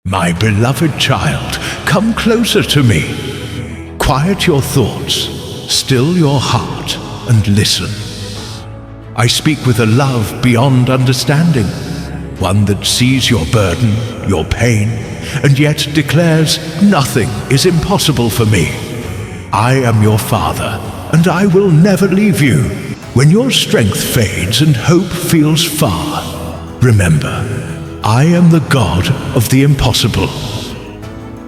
My beloved child, come closer to me. Quiet your thoughts, still your heart, and listen. I speak with a love beyond understanding, one that sees your burden, your pain, and yet declares nothing is impossible for me. I am your Father, and I will never leave you. When your strength fades and hope feels far, remember, I am the God of the impossible.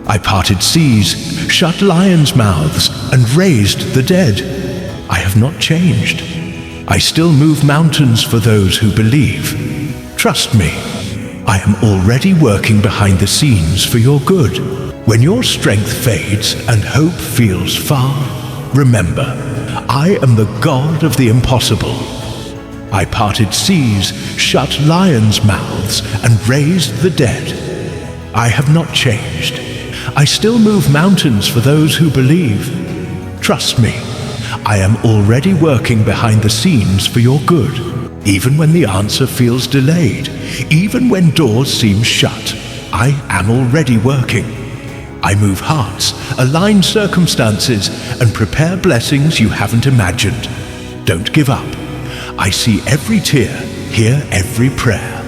I parted seas, shut lions' mouths, and raised the dead. I have not changed. I still move mountains for those who believe. Trust me, I am already working behind the scenes for your good. When your strength fades and hope feels far, remember, I am the God of the impossible. I parted seas, shut lions' mouths, and raised the dead. I have not changed. I still move mountains for those who believe. Trust me, I am already working behind the scenes for your good. Even when the answer feels delayed, even when doors seem shut, I am already working. I move hearts, align circumstances, and prepare blessings you haven't imagined. Don't give up. I see every tear, hear every prayer.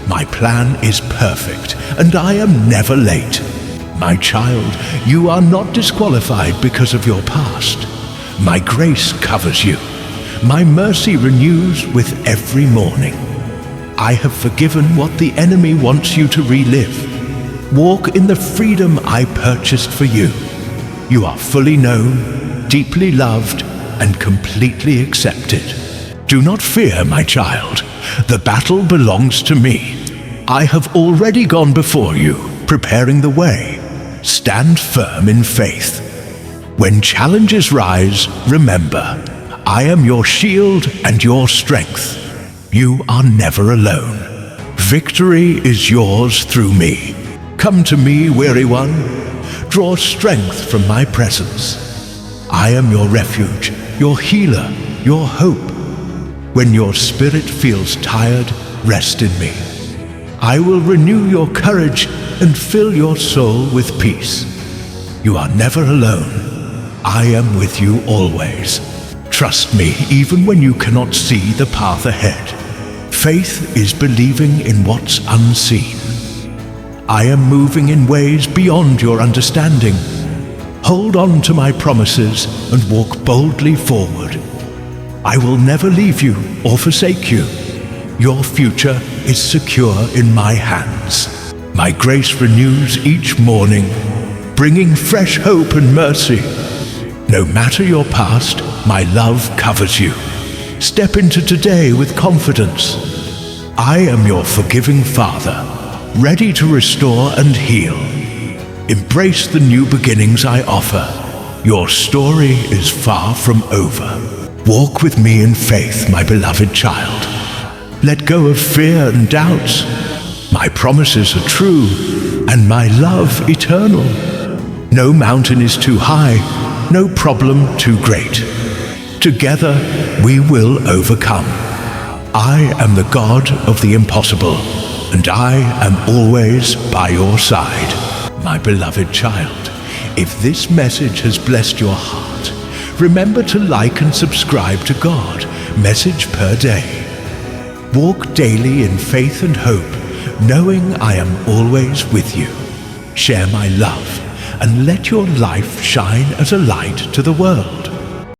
My plan is perfect, and I am never late. My child, you are not disqualified because of your past. My grace covers you. My mercy renews with every morning. I have forgiven what the enemy wants you to relive. Walk in the freedom I purchased for you. You are fully known, deeply loved, and completely accepted. Do not fear, my child. The battle belongs to me. I have already gone before you, preparing the way. Stand firm in faith. When challenges rise, remember, I am your shield and your strength. You are never alone. Victory is yours through me. Come to me, weary one. Draw strength from my presence. I am your refuge, your healer, your hope. When your spirit feels tired, rest in me. I will renew your courage and fill your soul with peace. You are never alone. I am with you always. Trust me even when you cannot see the path ahead. Faith is believing in what's unseen. I am moving in ways beyond your understanding. Hold on to my promises and walk boldly forward. I will never leave you or forsake you. Your future is secure in my hands. My grace renews each morning, bringing fresh hope and mercy. No matter your past, my love covers you. Step into today with confidence. I am your forgiving Father, ready to restore and heal. Embrace the new beginnings I offer. Your story is far from over. Walk with me in faith, my beloved child. Let go of fear and doubts. My promises are true, and my love eternal. No mountain is too high, no problem too great. Together we will overcome. I am the God of the impossible, and I am always by your side. My beloved child, if this message has blessed your heart, remember to like and subscribe to God, message per day. Walk daily in faith and hope, knowing I am always with you. Share my love, and let your life shine as a light to the world.